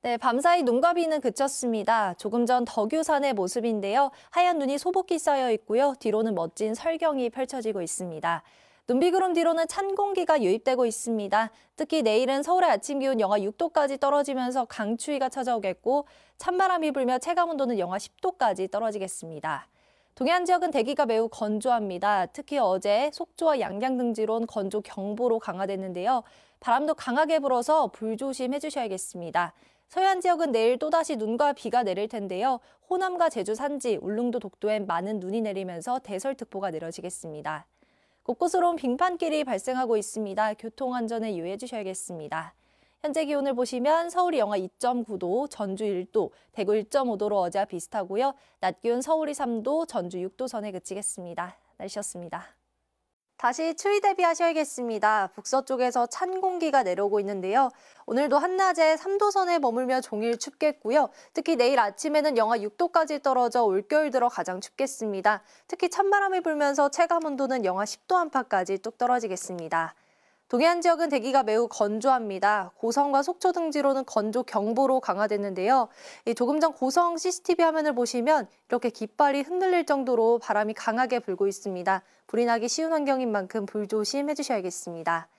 네, 밤사이 눈과 비는 그쳤습니다. 조금 전 덕유산의 모습인데요. 하얀 눈이 소복히 쌓여 있고요. 뒤로는 멋진 설경이 펼쳐지고 있습니다. 눈비구름 뒤로는 찬 공기가 유입되고 있습니다. 특히 내일은 서울의 아침 기온 영하 6도까지 떨어지면서 강추위가 찾아오겠고 찬바람이 불며 체감온도는 영하 10도까지 떨어지겠습니다. 동해안 지역은 대기가 매우 건조합니다. 특히 어제 속초와 양양 등지론 건조 경보로 강화됐는데요. 바람도 강하게 불어서 불조심해 주셔야겠습니다. 서해안 지역은 내일 또다시 눈과 비가 내릴 텐데요. 호남과 제주 산지, 울릉도 독도엔 많은 눈이 내리면서 대설특보가 내려지겠습니다. 곳곳으로 빙판길이 발생하고 있습니다. 교통안전에 유의해 주셔야겠습니다. 현재 기온을 보시면 서울이 영하 2.9도, 전주 1도, 대구 1.5도로 어제와 비슷하고요. 낮 기온 서울이 3도, 전주 6도 선에 그치겠습니다. 날씨였습니다. 다시 추위 대비하셔야겠습니다. 북서쪽에서 찬 공기가 내려오고 있는데요. 오늘도 한낮에 3도 선에 머물며 종일 춥겠고요. 특히 내일 아침에는 영하 6도까지 떨어져 올겨울 들어 가장 춥겠습니다. 특히 찬바람이 불면서 체감온도는 영하 10도 안팎까지 뚝 떨어지겠습니다. 동해안 지역은 대기가 매우 건조합니다. 고성과 속초 등지로는 건조 경보로 강화됐는데요. 조금 전 고성 CCTV 화면을 보시면 이렇게 깃발이 흔들릴 정도로 바람이 강하게 불고 있습니다. 불이 나기 쉬운 환경인 만큼 불조심해 주셔야겠습니다.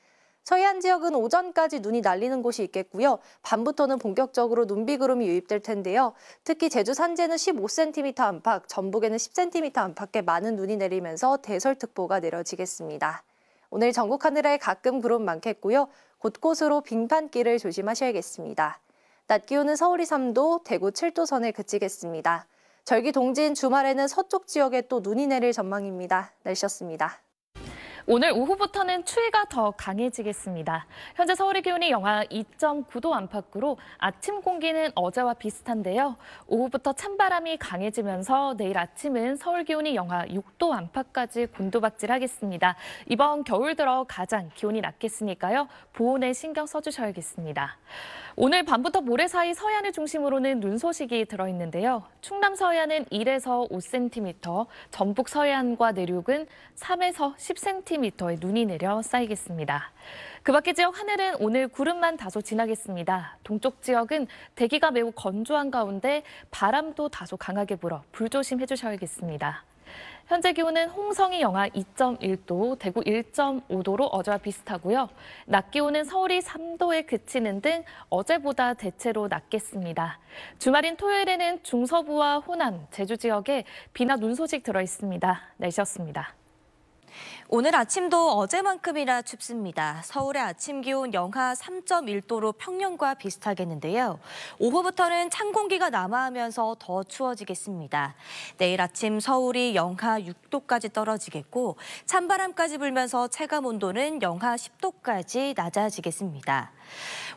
서해안 지역은 오전까지 눈이 날리는 곳이 있겠고요. 밤부터는 본격적으로 눈비구름이 유입될 텐데요. 특히 제주 산지에는 15cm 안팎, 전북에는 10cm 안팎의 많은 눈이 내리면서 대설특보가 내려지겠습니다. 오늘 전국 하늘에 가끔 구름 많겠고요. 곳곳으로 빙판길을 조심하셔야겠습니다. 낮 기온은 서울이 3도, 대구 7도 선에 그치겠습니다. 절기 동진 주말에는 서쪽 지역에 또 눈이 내릴 전망입니다. 날씨였습니다. 오늘 오후부터는 추위가 더 강해지겠습니다. 현재 서울의 기온이 영하 2.9도 안팎으로 아침 공기는 어제와 비슷한데요. 오후부터 찬바람이 강해지면서 내일 아침은 서울 기온이 영하 6도 안팎까지 곤두박질하겠습니다. 이번 겨울 들어 가장 기온이 낮겠으니까요. 보온에 신경 써주셔야겠습니다. 오늘 밤부터 모레 사이 서해안을 중심으로는 눈 소식이 들어있는데요. 충남 서해안은 1에서 5cm, 전북 서해안과 내륙은 3에서 10cm의 눈이 내려 쌓이겠습니다. 그 밖의 지역 하늘은 오늘 구름만 다소 지나겠습니다. 동쪽 지역은 대기가 매우 건조한 가운데 바람도 다소 강하게 불어 불조심해 주셔야겠습니다. 현재 기온은 홍성이 영하 2.1도, 대구 1.5도로 어제와 비슷하고요. 낮 기온은 서울이 3도에 그치는 등 어제보다 대체로 낮겠습니다. 주말인 토요일에는 중서부와 호남, 제주 지역에 비나 눈 소식 들어있습니다. 날씨였습니다. 오늘 아침도 어제만큼이나 춥습니다. 서울의 아침 기온 영하 3.1도로 평년과 비슷하겠는데요. 오후부터는 찬 공기가 남하하면서 더 추워지겠습니다. 내일 아침 서울이 영하 6도까지 떨어지겠고 찬바람까지 불면서 체감 온도는 영하 10도까지 낮아지겠습니다.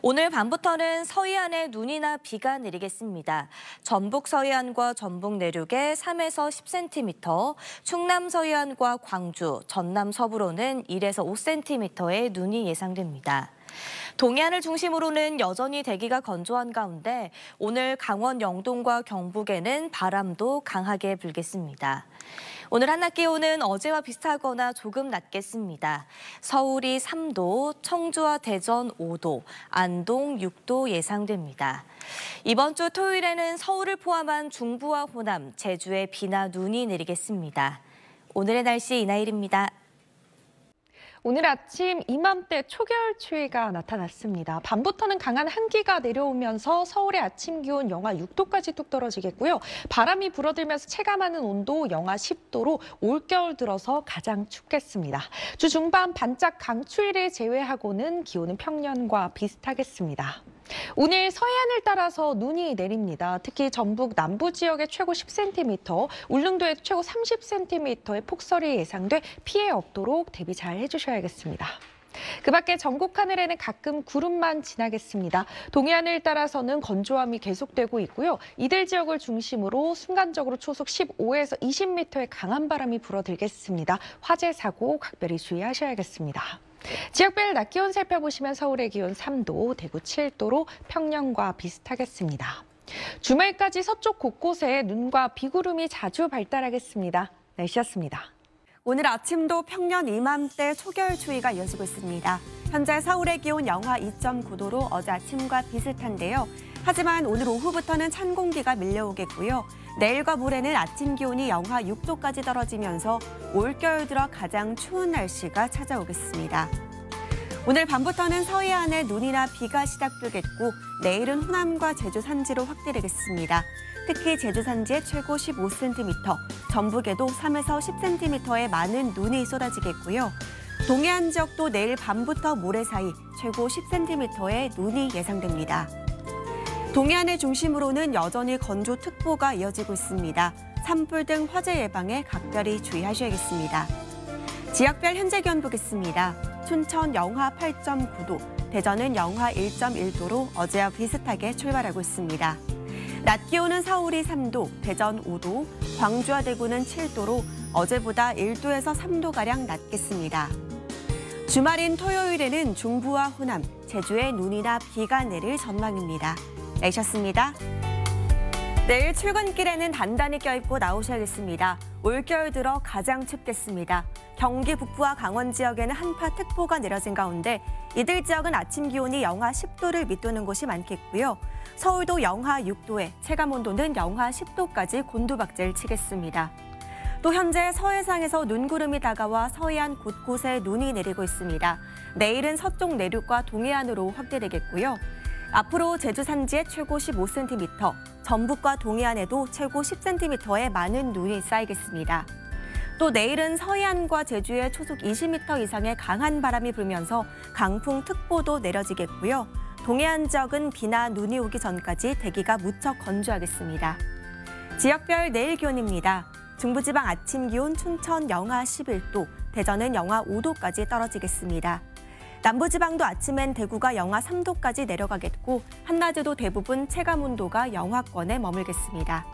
오늘 밤부터는 서해안에 눈이나 비가 내리겠습니다. 전북 서해안과 전북 내륙에 3에서 10cm, 충남 서해안과 광주, 전남 서부로는 1에서 5cm의 눈이 예상됩니다. 동해안을 중심으로는 여전히 대기가 건조한 가운데 오늘 강원 영동과 경북에는 바람도 강하게 불겠습니다. 오늘 한낮 기온은 어제와 비슷하거나 조금 낮겠습니다. 서울이 3도, 청주와 대전 5도, 안동 6도 예상됩니다. 이번 주 토요일에는 서울을 포함한 중부와 호남, 제주에 비나 눈이 내리겠습니다. 오늘의 날씨 이나일입니다. 오늘 아침 이맘때 초겨울 추위가 나타났습니다. 밤부터는 강한 한기가 내려오면서 서울의 아침 기온 영하 6도까지 뚝 떨어지겠고요. 바람이 불어들면서 체감하는 온도 영하 10도로 올겨울 들어서 가장 춥겠습니다. 주 중반 반짝 강추위를 제외하고는 기온은 평년과 비슷하겠습니다. 오늘 서해안을 따라서 눈이 내립니다. 특히 전북 남부 지역에 최고 10cm, 울릉도에 최고 30cm의 폭설이 예상돼 피해 없도록 대비 잘 해주셔야겠습니다. 그 밖에 전국 하늘에는 가끔 구름만 지나겠습니다. 동해안을 따라서는 건조함이 계속되고 있고요. 이들 지역을 중심으로 순간적으로 초속 15에서 20m의 강한 바람이 불어들겠습니다. 화재 사고 각별히 주의하셔야겠습니다. 지역별 낮 기온 살펴보시면 서울의 기온 3도, 대구 7도로 평년과 비슷하겠습니다. 주말까지 서쪽 곳곳에 눈과 비구름이 자주 발달하겠습니다. 날씨였습니다. 오늘 아침도 평년 이맘때 초겨울 추위가 이어지고 있습니다. 현재 서울의 기온 영하 2.9도로 어제 아침과 비슷한데요. 하지만 오늘 오후부터는 찬 공기가 밀려오겠고요. 내일과 모레는 아침 기온이 영하 6도까지 떨어지면서 올겨울 들어 가장 추운 날씨가 찾아오겠습니다. 오늘 밤부터는 서해안에 눈이나 비가 시작되겠고 내일은 호남과 제주 산지로 확대되겠습니다. 특히 제주 산지에 최고 15cm, 전북에도 3에서 10cm의 많은 눈이 쏟아지겠고요. 동해안 지역도 내일 밤부터 모레 사이 최고 10cm의 눈이 예상됩니다. 동해안을 중심으로는 여전히 건조특보가 이어지고 있습니다. 산불 등 화재 예방에 각별히 주의하셔야겠습니다. 지역별 현재 기온 보겠습니다. 춘천 영하 8.9도, 대전은 영하 1.1도로 어제와 비슷하게 출발하고 있습니다. 낮 기온은 서울이 3도, 대전 5도, 광주와 대구는 7도로 어제보다 1도에서 3도가량 낮겠습니다. 주말인 토요일에는 중부와 호남, 제주에 눈이나 비가 내릴 전망입니다. 내셨습니다. 내일 출근길에는 단단히 껴입고 나오셔야겠습니다. 올겨울 들어 가장 춥겠습니다. 경기 북부와 강원 지역에는 한파특보가 내려진 가운데 이들 지역은 아침 기온이 영하 10도를 밑도는 곳이 많겠고요. 서울도 영하 6도에 체감온도는 영하 10도까지 곤두박질 치겠습니다. 또 현재 서해상에서 눈구름이 다가와 서해안 곳곳에 눈이 내리고 있습니다. 내일은 서쪽 내륙과 동해안으로 확대되겠고요. 앞으로 제주 산지에 최고 15cm, 전북과 동해안에도 최고 10cm의 많은 눈이 쌓이겠습니다. 또 내일은 서해안과 제주에 초속 20m 이상의 강한 바람이 불면서 강풍특보도 내려지겠고요. 동해안 지역은 비나 눈이 오기 전까지 대기가 무척 건조하겠습니다. 지역별 내일 기온입니다. 중부지방 아침 기온 춘천 영하 11도, 대전은 영하 5도까지 떨어지겠습니다. 남부지방도 아침엔 대구가 영하 3도까지 내려가겠고 한낮에도 대부분 체감온도가 영하권에 머물겠습니다.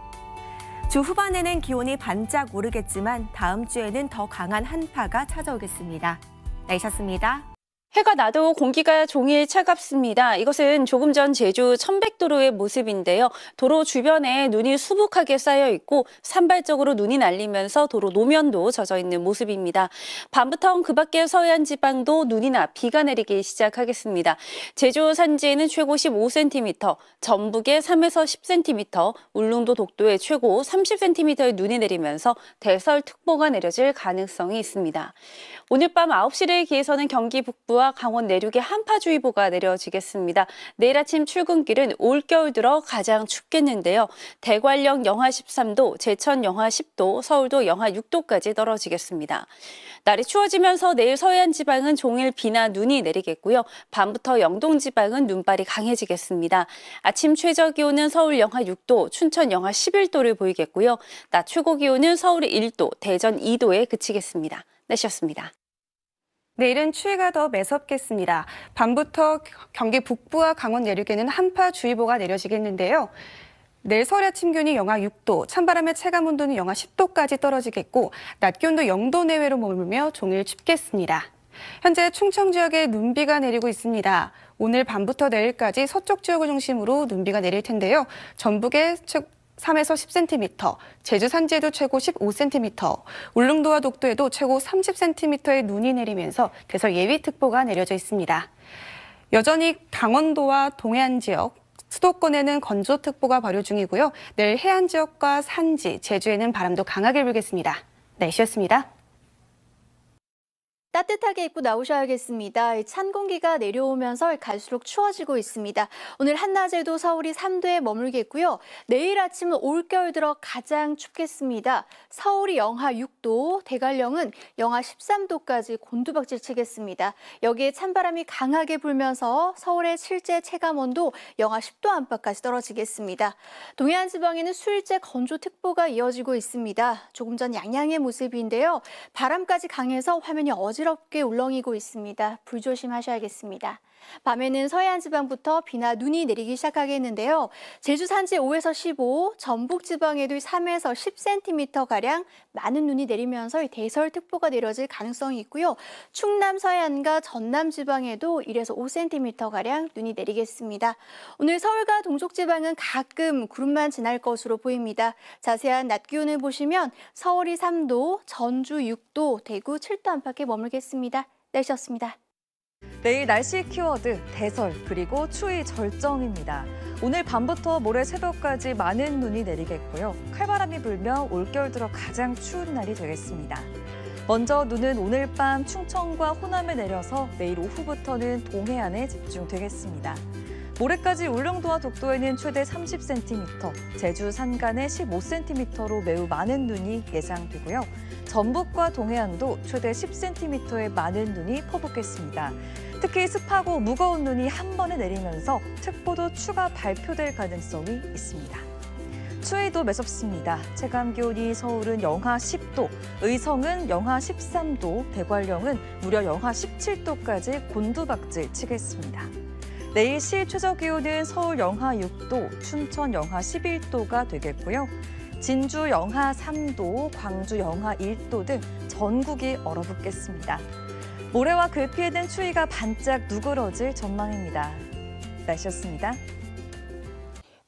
주 후반에는 기온이 반짝 오르겠지만 다음 주에는 더 강한 한파가 찾아오겠습니다. 내셨습니다. 해가 나도 공기가 종일 차갑습니다. 이것은 조금 전 제주 천백도로의 모습인데요. 도로 주변에 눈이 수북하게 쌓여 있고 산발적으로 눈이 날리면서 도로 노면도 젖어 있는 모습입니다. 밤부터 그 밖의 서해안 지방도 눈이나 비가 내리기 시작하겠습니다. 제주 산지에는 최고 15cm, 전북에 3에서 10cm, 울릉도 독도에 최고 30cm의 눈이 내리면서 대설특보가 내려질 가능성이 있습니다. 오늘 밤 9시를 기해서는 경기 북부와 강원 내륙에 한파주의보가 내려지겠습니다. 내일 아침 출근길은 올겨울 들어 가장 춥겠는데요. 대관령 영하 13도, 제천 영하 10도, 서울도 영하 6도까지 떨어지겠습니다. 날이 추워지면서 내일 서해안 지방은 종일 비나 눈이 내리겠고요. 밤부터 영동 지방은 눈발이 강해지겠습니다. 아침 최저 기온은 서울 영하 6도, 춘천 영하 11도를 보이겠고요. 낮 최고 기온은 서울이 1도, 대전 2도에 그치겠습니다. 내셨습니다. 내일은 추위가 더 매섭겠습니다. 밤부터 경기 북부와 강원 내륙에는 한파주의보가 내려지겠는데요. 내일 서울 아침 기온이 영하 6도, 찬바람의 체감온도는 영하 10도까지 떨어지겠고 낮 기온도 0도 내외로 머물며 종일 춥겠습니다. 현재 충청 지역에 눈비가 내리고 있습니다. 오늘 밤부터 내일까지 서쪽 지역을 중심으로 눈비가 내릴 텐데요. 전북에 3에서 10cm, 제주 산지에도 최고 15cm, 울릉도와 독도에도 최고 30cm의 눈이 내리면서 대설 예비특보가 내려져 있습니다. 여전히 강원도와 동해안 지역, 수도권에는 건조특보가 발효 중이고요. 내일 해안 지역과 산지, 제주에는 바람도 강하게 불겠습니다. 날씨였습니다. 따뜻하게 입고 나오셔야겠습니다. 찬 공기가 내려오면서 갈수록 추워지고 있습니다. 오늘 한낮에도 서울이 3도에 머물겠고요. 내일 아침은 올겨울 들어 가장 춥겠습니다. 서울이 영하 6도, 대관령은 영하 13도까지 곤두박질 치겠습니다. 여기에 찬바람이 강하게 불면서 서울의 실제 체감온도 영하 10도 안팎까지 떨어지겠습니다. 동해안 지방에는 수일째 건조특보가 이어지고 있습니다. 조금 전 양양의 모습인데요. 바람까지 강해서 화면이 어지럽게 울렁이고 있습니다. 불조심하셔야겠습니다. 밤에는 서해안 지방부터 비나 눈이 내리기 시작하겠는데요. 제주 산지 5에서 15, 전북 지방에도 3에서 10cm가량 많은 눈이 내리면서 대설특보가 내려질 가능성이 있고요. 충남 서해안과 전남 지방에도 1에서 5cm가량 눈이 내리겠습니다. 오늘 서울과 동쪽 지방은 가끔 구름만 지날 것으로 보입니다. 자세한 낮 기온을 보시면 서울이 3도, 전주 6도, 대구 7도 안팎에 머물겠습니다. 내셨습니다. 내일 날씨 키워드 대설 그리고 추위 절정입니다. 오늘 밤부터 모레 새벽까지 많은 눈이 내리겠고요. 칼바람이 불며 올겨울 들어 가장 추운 날이 되겠습니다. 먼저 눈은 오늘 밤 충청과 호남에 내려서 내일 오후부터는 동해안에 집중되겠습니다. 모레까지 울릉도와 독도에는 최대 30cm, 제주 산간에 15cm로 매우 많은 눈이 예상되고요. 전북과 동해안도 최대 10cm의 많은 눈이 퍼붓겠습니다. 특히 습하고 무거운 눈이 한 번에 내리면서 특보도 추가 발표될 가능성이 있습니다. 추위도 매섭습니다. 체감 기온이 서울은 영하 10도, 의성은 영하 13도, 대관령은 무려 영하 17도까지 곤두박질 치겠습니다. 내일 시 최저 기온은 서울 영하 6도, 춘천 영하 11도가 되겠고요. 진주 영하 3도, 광주 영하 1도 등 전국이 얼어붙겠습니다. 모레와 글피에는 추위가 반짝 누그러질 전망입니다. 날씨였습니다.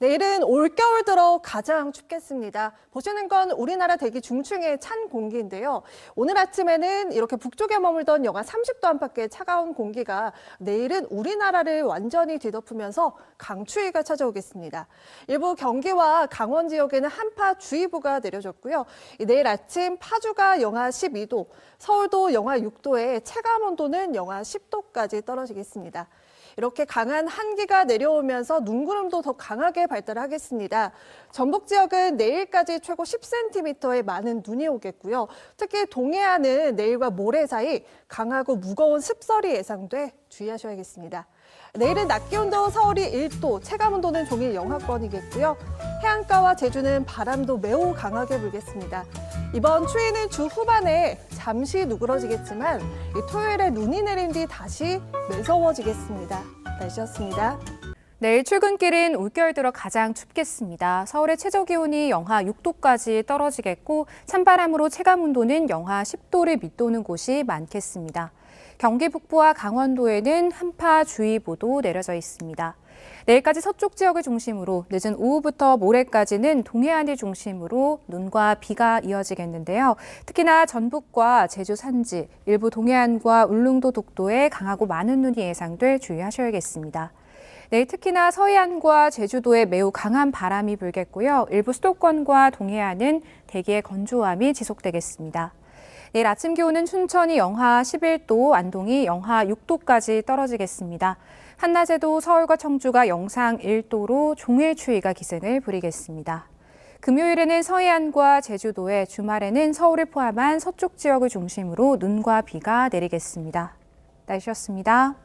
내일은 올겨울 들어 가장 춥겠습니다. 보시는 건 우리나라 대기 중층의 찬 공기인데요. 오늘 아침에는 이렇게 북쪽에 머물던 영하 30도 안팎의 차가운 공기가 내일은 우리나라를 완전히 뒤덮으면서 강추위가 찾아오겠습니다. 일부 경기와 강원 지역에는 한파주의보가 내려졌고요. 내일 아침 파주가 영하 12도, 서울도 영하 6도에 체감 온도는 영하 10도까지 떨어지겠습니다. 이렇게 강한 한기가 내려오면서 눈구름도 더 강하게 발달하겠습니다. 전북 지역은 내일까지 최고 10cm의 많은 눈이 오겠고요. 특히 동해안은 내일과 모레 사이 강하고 무거운 습설이 예상돼 주의하셔야겠습니다. 내일은 낮 기온도 서울이 1도, 체감 온도는 종일 영하권이겠고요. 해안가와 제주는 바람도 매우 강하게 불겠습니다. 이번 추위는 주 후반에 잠시 누그러지겠지만 토요일에 눈이 내린 뒤 다시 매서워지겠습니다. 날씨였습니다. 내일 출근길은 올겨울 들어 가장 춥겠습니다. 서울의 최저 기온이 영하 6도까지 떨어지겠고 찬바람으로 체감 온도는 영하 10도를 밑도는 곳이 많겠습니다. 경기 북부와 강원도에는 한파주의보도 내려져 있습니다. 내일까지 서쪽 지역을 중심으로 늦은 오후부터 모레까지는 동해안을 중심으로 눈과 비가 이어지겠는데요. 특히나 전북과 제주 산지, 일부 동해안과 울릉도 독도에 강하고 많은 눈이 예상돼 주의하셔야겠습니다. 내일 특히나 서해안과 제주도에 매우 강한 바람이 불겠고요. 일부 수도권과 동해안은 대기의 건조함이 지속되겠습니다. 내일 아침 기온은 춘천이 영하 11도, 안동이 영하 6도까지 떨어지겠습니다. 한낮에도 서울과 청주가 영상 1도로 종일 추위가 기승을 부리겠습니다. 금요일에는 서해안과 제주도에, 주말에는 서울을 포함한 서쪽 지역을 중심으로 눈과 비가 내리겠습니다. 날씨였습니다.